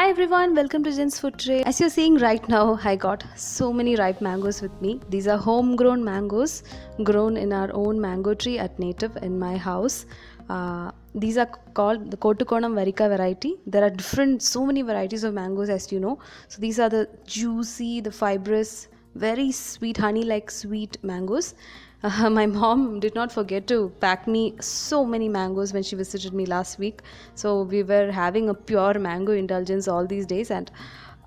Hi everyone, welcome to Jen's Food Tray. As you're seeing right now, I got so many ripe mangoes with me. These are homegrown mangoes grown in our own mango tree at native in my house. These are called the Kotukonam Varika variety. There are so many varieties of mangoes as you know. So these are the juicy, the fibrous, very sweet, honey-like sweet mangoes. My mom did not forget to pack me so many mangoes when she visited me last week. So we were having a pure mango indulgence all these days, and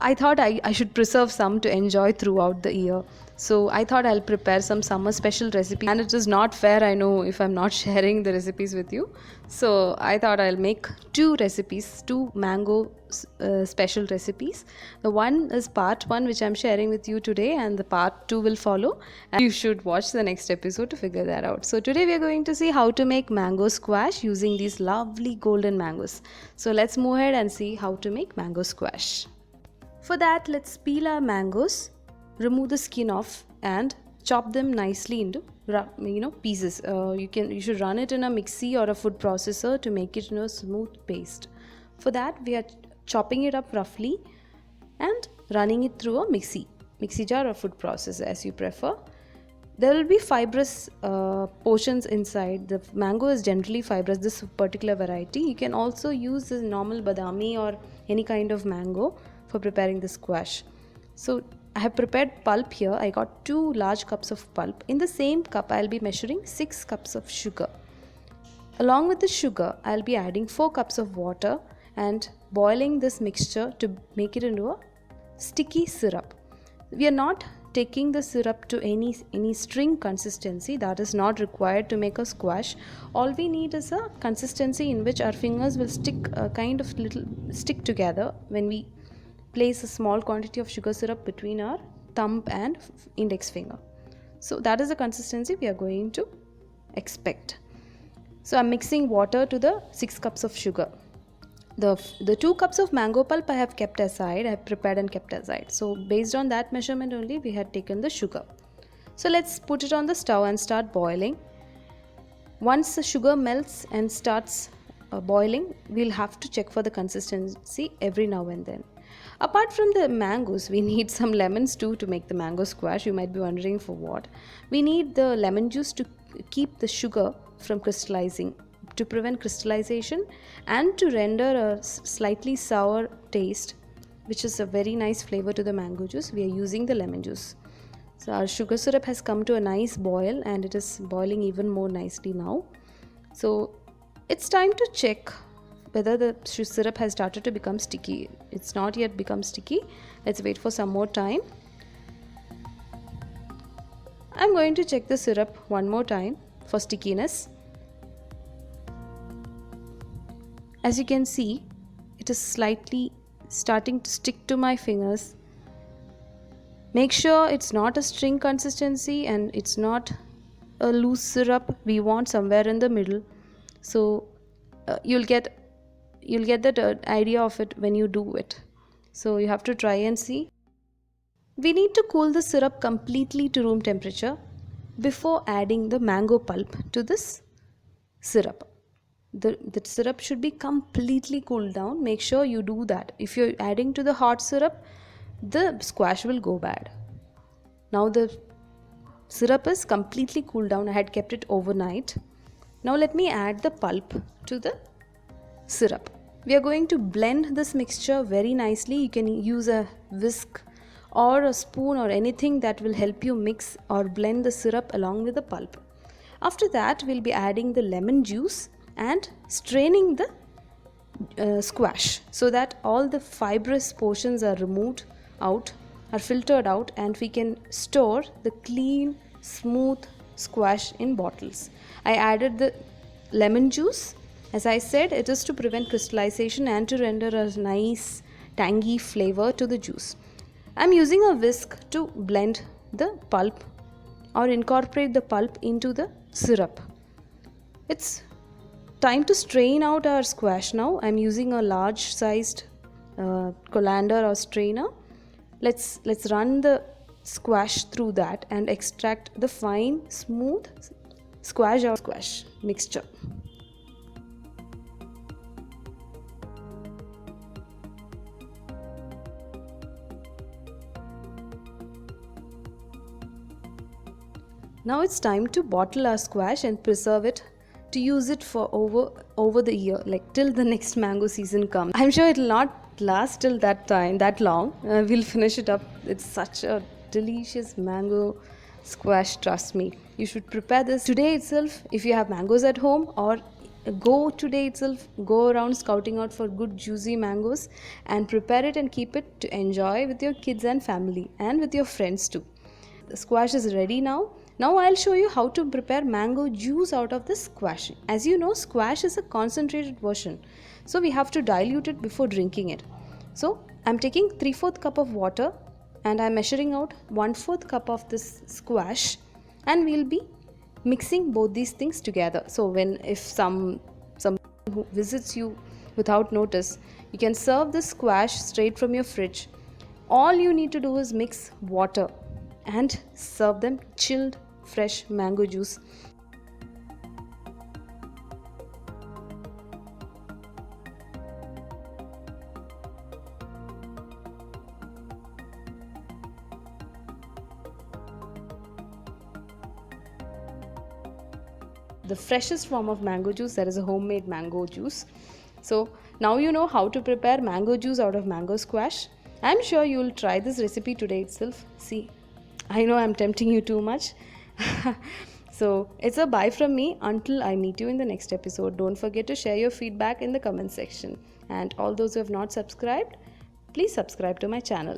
I thought I should preserve some to enjoy throughout the year. So I thought I'll prepare some summer special recipes, and it is not fair, I know, if I'm not sharing the recipes with you. So I thought I'll make two mango special recipes. The one is part one, which I'm sharing with you today, and the part two will follow. And you should watch the next episode to figure that out. So today we are going to see how to make mango squash using these lovely golden mangoes. So let's move ahead and see how to make mango squash. For that, let's peel our mangoes, remove the skin off, and chop them nicely into pieces. You should run it in a mixie or a food processor to make it into a smooth paste. For that, we are chopping it up roughly and running it through a mixie jar or food processor as you prefer. There will be fibrous portions inside. The mango is generally fibrous, this particular variety. You can also use this normal badami or any kind of mango for preparing the squash. So I have prepared pulp here. I got 2 large cups of pulp. In the same cup, I'll be measuring 6 cups of sugar. Along with the sugar, I'll be adding 4 cups of water and boiling this mixture to make it into a sticky syrup. We are not taking the syrup to any string consistency. That is not required to make a squash. All we need is a consistency in which our fingers will stick together when we place a small quantity of sugar syrup between our thumb and index finger. So that is the consistency we are going to expect. So I'm mixing water to the 6 cups of sugar. The 2 cups of mango pulp I have kept aside. I have prepared and kept aside. So based on that measurement only, we had taken the sugar. So let's put it on the stove and start boiling. Once the sugar melts and starts boiling, we'll have to check for the consistency every now and then. Apart from the mangoes, we need some lemons too to make the mango squash. You might be wondering for what. We need the lemon juice to keep the sugar from crystallizing, to prevent crystallization and to render a slightly sour taste, which is a very nice flavor to the mango juice. We are using the lemon juice. So our sugar syrup has come to a nice boil and it is boiling even more nicely now. So it's time to check whether the syrup has started to become sticky. It's not yet become sticky. Let's wait for some more time. I'm going to check the syrup one more time for stickiness. As you can see, it is slightly starting to stick to my fingers. Make sure it's not a string consistency and it's not a loose syrup. We want somewhere in the middle. So you'll get the idea of it when you do it. So you have to try and see. We need to cool the syrup completely to room temperature before adding the mango pulp to this syrup. The syrup should be completely cooled down. Make sure you do that. If you're adding to the hot syrup, the squash will go bad. Now the syrup is completely cooled down. I had kept it overnight. Now let me add the pulp to the syrup. We are going to blend this mixture very nicely. You can use a whisk or a spoon or anything that will help you mix or blend the syrup along with the pulp. After that, we'll be adding the lemon juice and straining the squash so that all the fibrous portions are filtered out, and we can store the clean, smooth squash in bottles. I added the lemon juice. As I said, it is to prevent crystallization and to render a nice tangy flavor to the juice. I'm using a whisk to blend the pulp or incorporate the pulp into the syrup. It's time to strain out our squash now. I'm using a large sized colander or strainer. Let's run the squash through that and extract the fine, smooth squash mixture. Now it's time to bottle our squash and preserve it to use it for over the year, like till the next mango season comes. I'm sure it'll not last till that long. We'll finish it up. It's such a delicious mango squash, trust me. You should prepare this today itself if you have mangoes at home, or go today itself, go around scouting out for good juicy mangoes and prepare it and keep it to enjoy with your kids and family and with your friends too. The squash is ready now. Now I'll show you how to prepare mango juice out of the squash. As you know, squash is a concentrated version, so we have to dilute it before drinking it. So I'm taking 3/4 cup of water and I'm measuring out 1/4 cup of this squash, and we'll be mixing both these things together. So if some who visits you without notice, you can serve this squash straight from your fridge. All you need to do is mix water and serve them chilled fresh mango juice. The freshest form of mango juice, that is a homemade mango juice. So now you know how to prepare mango juice out of mango squash. I'm sure you'll try this recipe today itself. See, I know I'm tempting you too much. So it's a bye from me until I meet you in the next episode. Don't forget to share your feedback in the comment section. And all those who have not subscribed, please subscribe to my channel.